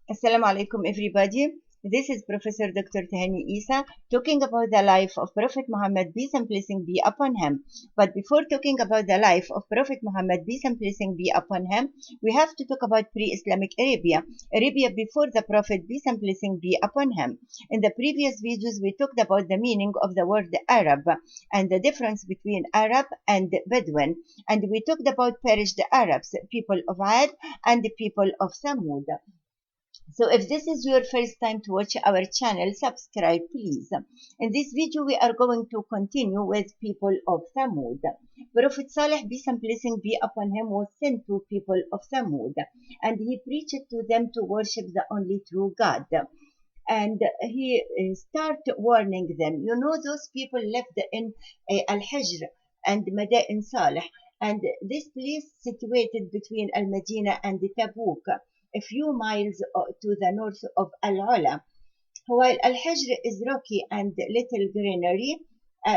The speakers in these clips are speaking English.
Assalamu alaikum, everybody. This is Professor Dr. Tahani-Isa talking about the life of Prophet Muhammad, peace and blessing be upon him. But before talking about the life of Prophet Muhammad, peace and blessing be upon him, we have to talk about pre-Islamic Arabia. Arabia before the Prophet, peace and blessing be upon him. In the previous videos, we talked about the meaning of the word Arab and the difference between Arab and Bedouin. And we talked about perished Arabs, people of Ad and the people of Thamud. So if this is your first time to watch our channel, subscribe please. In this video, we are going to continue with people of Thamud. Prophet Salih, peace and blessing be upon him, was sent to people of Thamud, and he preached to them to worship the only true God. And he started warning them. You know, those people lived in Al-Hijr and Madinah Salih, and this place situated between Al-Madinah and Tabuk, a few miles to the north of Al-Ula. While Al-Hijr is rocky and little greenery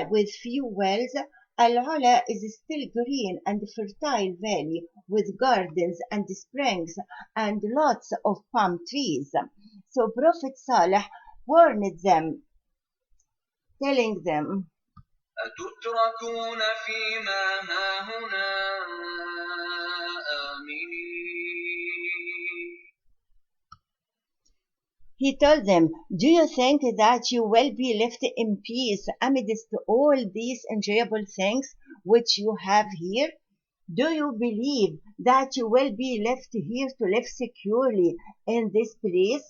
with few wells, Al-Ula is still green and fertile valley with gardens and springs and lots of palm trees. So Prophet Salih warned them, telling them, أتتركون فيما هاهنا آمنين. He told them, do you think that you will be left in peace amidst all these enjoyable things which you have here? Do you believe that you will be left here to live securely in this place?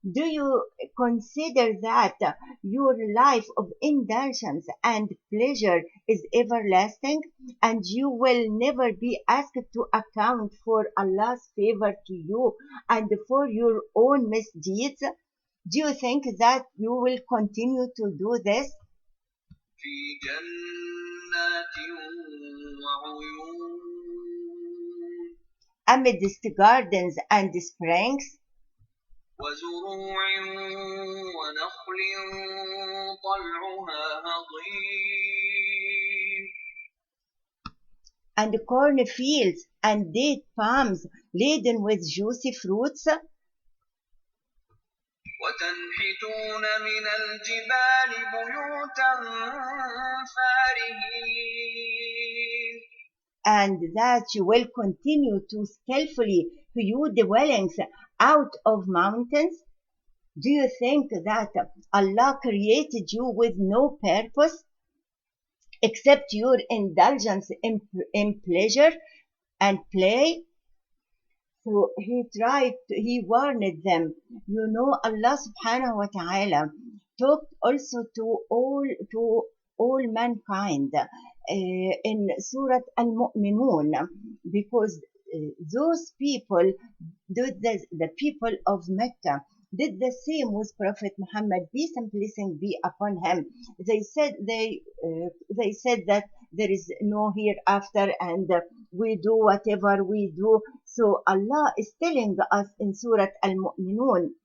Do you consider that your life of indulgence and pleasure is everlasting and you will never be asked to account for Allah's favor to you and for your own misdeeds? Do you think that you will continue to do this? في جنات وعيون. Amidst gardens and springs, وزروع ونخل طلعها هضيم. and cornfields and date palms laden with juicy fruits, وتنحتون من الجبال بيوتا فارهين. and that you will continue to skillfully hew dwellings out of mountains? Do you think that Allah created you with no purpose except your indulgence in pleasure and play? So he warned them. You know, Allah subhanahu wa ta'ala talked also to all mankind in Surah Al-Mu'minun, because those people, the people of Mecca, did the same with Prophet Muhammad, peace and blessing be upon him. They said that there is no hereafter and we do whatever we do. So Allah is telling us in Surah Al-Mu'minun,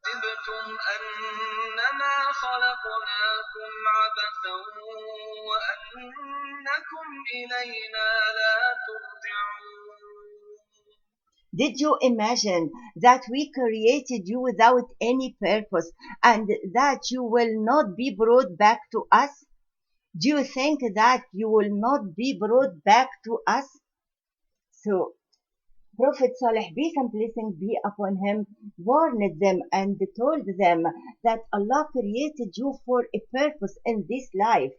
حسبتم أنما خلقناكم عبثا وأنكم إلينا لا ترجعون. did you imagine that we created you without any purpose and that you will not be brought back to us? Do you think that you will not be brought back to us? So Prophet Salih, peace and blessing be upon him, warned them and told them that Allah created you for a purpose in this life.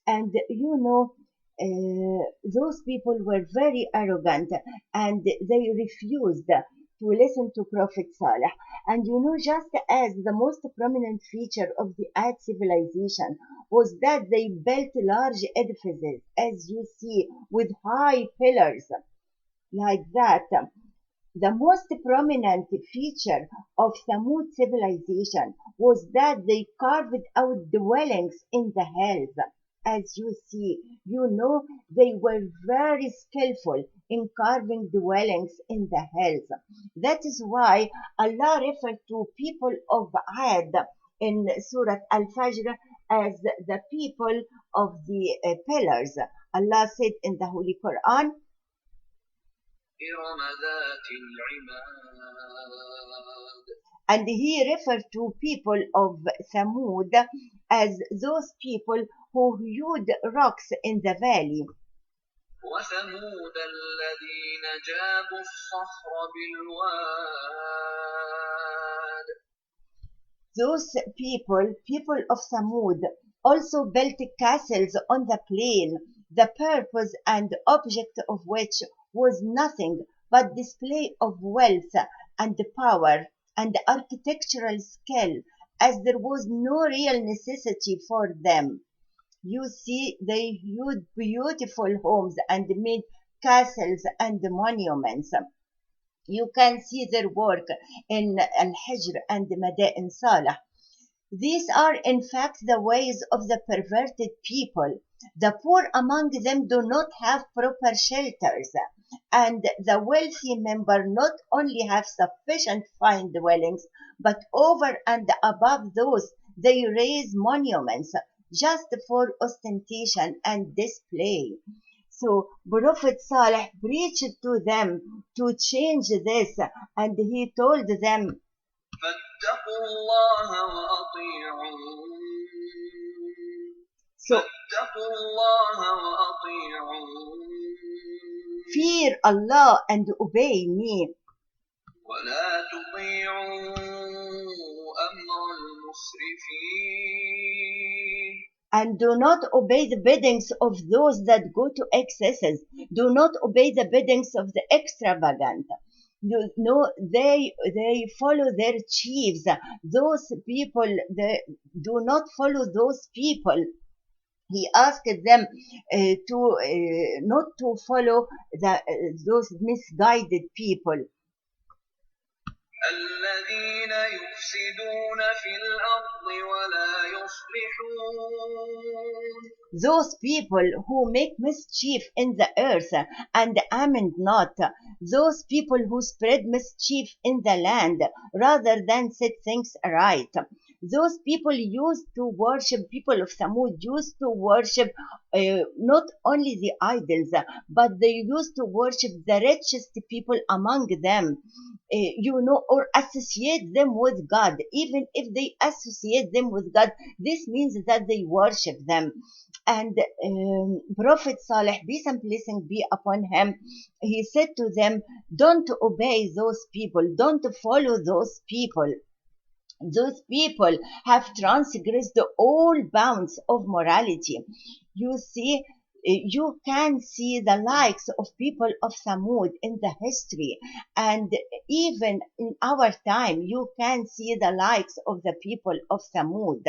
And you know, those people were very arrogant and they refused to listen to Prophet Salih. And you know, just as the most prominent feature of the Ad civilization was that they built large edifices, as you see, with high pillars like that. The most prominent feature of Thamud civilization was that they carved out dwellings in the hills. As you see, you know, they were very skillful in carving dwellings in the hills. That is why Allah referred to people of Ad in Surah Al-Fajr as the people of the pillars. Allah said in the Holy Quran, إرم ذات العماد. And he referred to people of Thamud as those people who hewed rocks in the valley. وثمود الذين جابوا الصخر بالواد. Those people of Thamud, also built castles on the plain, the purpose and object of which was nothing but display of wealth and power and architectural skill, as there was no real necessity for them. You see, they hewed beautiful homes and made castles and monuments. You can see their work in Al-Hijr and Madinah and Salih. These are in fact the ways of the perverted people. The poor among them do not have proper shelters, and the wealthy member not only have sufficient fine dwellings, but over and above those they raise monuments just for ostentation and display. So Prophet Salih preached to them to change this, and he told them, فاتقوا الله وأطيعون. so فاتقوا الله وأطيعون. fear Allah and obey me, ولا تطيعوا أمر المسرفين. and do not obey the biddings of those that go to excesses. Do not obey the biddings of the extravagant. No, they follow their chiefs. Those people, they do not follow those people. He asked them to not to follow those misguided people. الذين يفسدون في الأرض ولا يصلحون. Those people who make mischief in the earth and amend not. Those people who spread mischief in the land rather than set things right. Those people used to worship, people of Thamud used to worship not only the idols, but they used to worship the richest people among them, or associate them with God. Even if they associate them with God, this means that they worship them. And Prophet Salih, peace and blessing be upon him, he said to them, don't obey those people, don't follow those people. Those people have transgressed all bounds of morality. You see, you can see the likes of people of Thamud in the history, and even in our time, you can see the likes of the people of Thamud.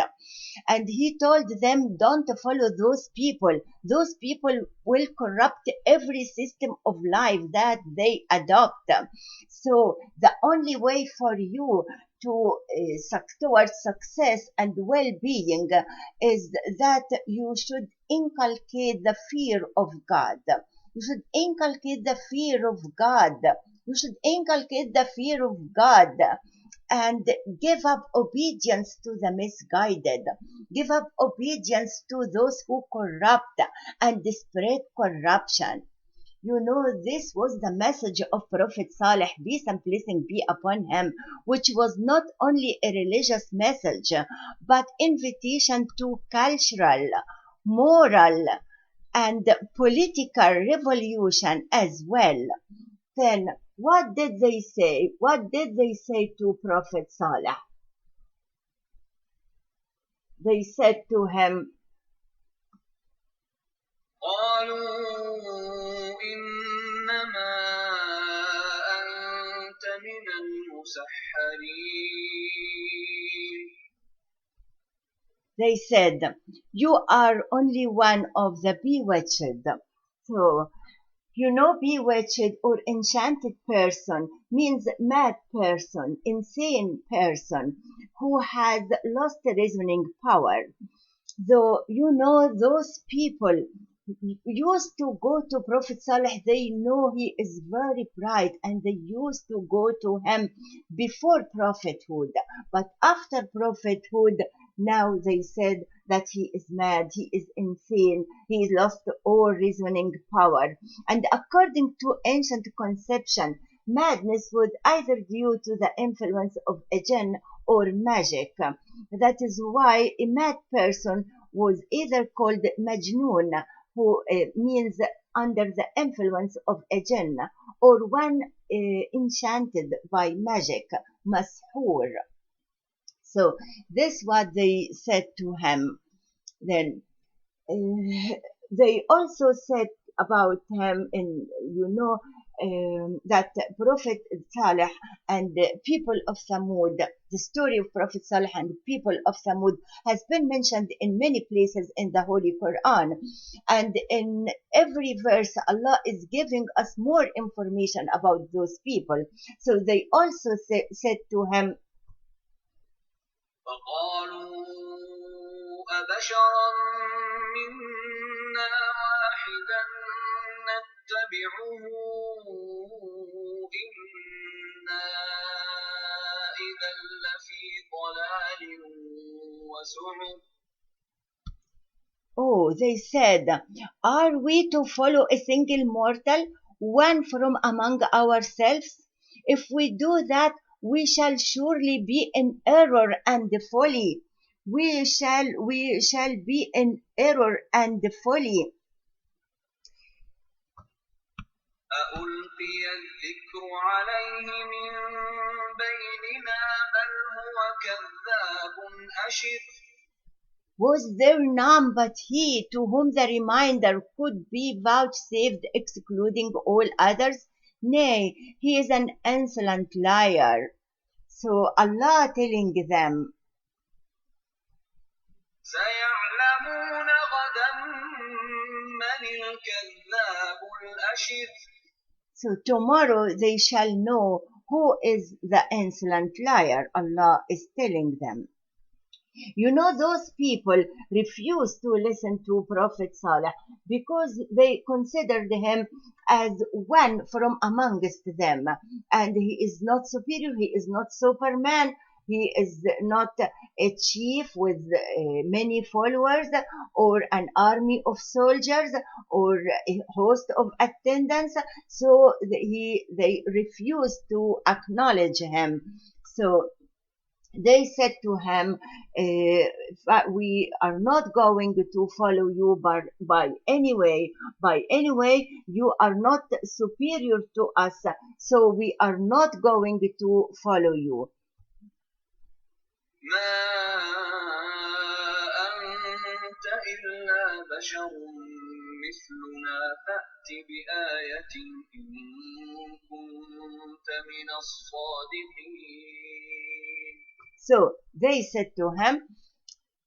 And he told them, don't follow those people. Those people will corrupt every system of life that they adopt. So the only way for you to towards success and well-being is that you should inculcate the fear of God. You should inculcate the fear of God. You should inculcate the fear of God and give up obedience to the misguided. Give up obedience to those who corrupt and spread corruption. You know, this was the message of Prophet Salih, peace and blessing be upon him, which was not only a religious message, but invitation to cultural, moral, and political revolution as well. Then, what did they say? What did they say to Prophet Salih? They said to him, قالوا إنما أنت من المسحرين. They said, you are only one of the bewitched. So, you know, bewitched or enchanted person means mad person, insane person who has lost reasoning power. Though, you know, those people used to go to Prophet Salih, they know he is very bright and they used to go to him before prophethood. But after prophethood, now they said that he is mad, he is insane, he lost all reasoning power. And according to ancient conception, madness was either due to the influence of a jinn or magic. That is why a mad person was either called Majnoon, who means under the influence of a jinn, or one enchanted by magic, Mashoor. So this what they said to him. Then they also said about him in, that Prophet Salih and the people of Thamud, the story of Prophet Salih and the people of Thamud has been mentioned in many places in the Holy Quran. And in every verse, Allah is giving us more information about those people. So they also said to him, فقالوا أبشرا منا واحدا نتبعه إنا إذا لفي ضلال وسعر. oh, they said, are we to follow a single mortal, one from among ourselves? If we do that, we shall surely be in error and folly. We shall be in error and folly. أألقي الذكر عليه من بيننا بل هو كذاب أشر. Was there none but he to whom the reminder could be vouchsafed, excluding all others? Nay, he is an insolent liar. So Allah telling them, سيعلمون غدا من الكذاب الأشر. so tomorrow they shall know who is the insolent liar. Allah is telling them. Those people refused to listen to Prophet Salih because they considered him as one from amongst them. And he is not superior, he is not Superman, he is not a chief with many followers or an army of soldiers or a host of attendants. So they refused to acknowledge him. So they said to him, we are not going to follow you by any way. You are not superior to us, so we are not going to follow you. ما أنت إلا بشر مثلنا فأت بآية إن كنت من الصادقين. So they said to him,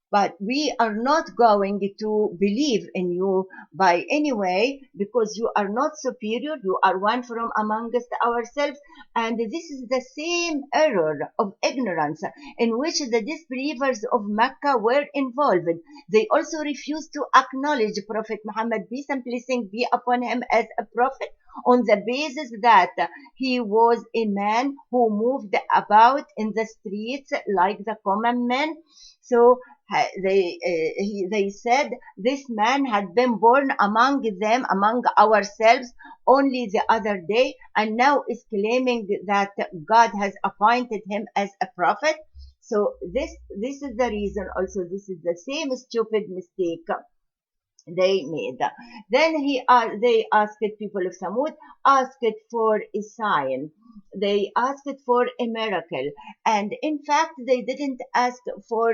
but we are not going to believe in you by any way, because you are not superior, you are one from amongst ourselves. And this is the same error of ignorance in which the disbelievers of Mecca were involved. They also refused to acknowledge Prophet Muhammad, peace and blessing be upon him, as a prophet, on the basis that he was a man who moved about in the streets like the common men. So they said this man had been born among them, among ourselves, only the other day, and now is claiming that God has appointed him as a prophet. So this is the reason also, this is the same stupid mistake they made. Then they asked people of Thamud, asked for a sign. They asked for a miracle. And in fact, they didn't ask for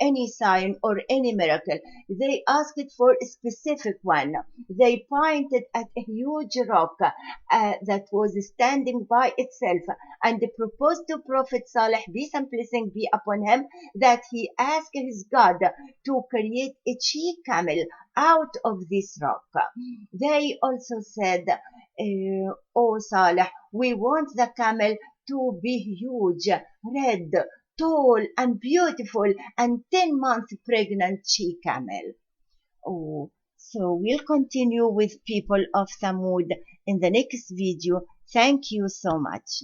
any sign or any miracle. They asked for a specific one. They pointed at a huge rock that was standing by itself and proposed to Prophet Salih, peace and blessing be upon him, that he ask his God to create a she-camel out of this rock. They also said, oh Salih, we want the camel to be huge, red, tall and beautiful, and 10 months pregnant she-camel. Oh, so we'll continue with people of Thamud in the next video. Thank you so much.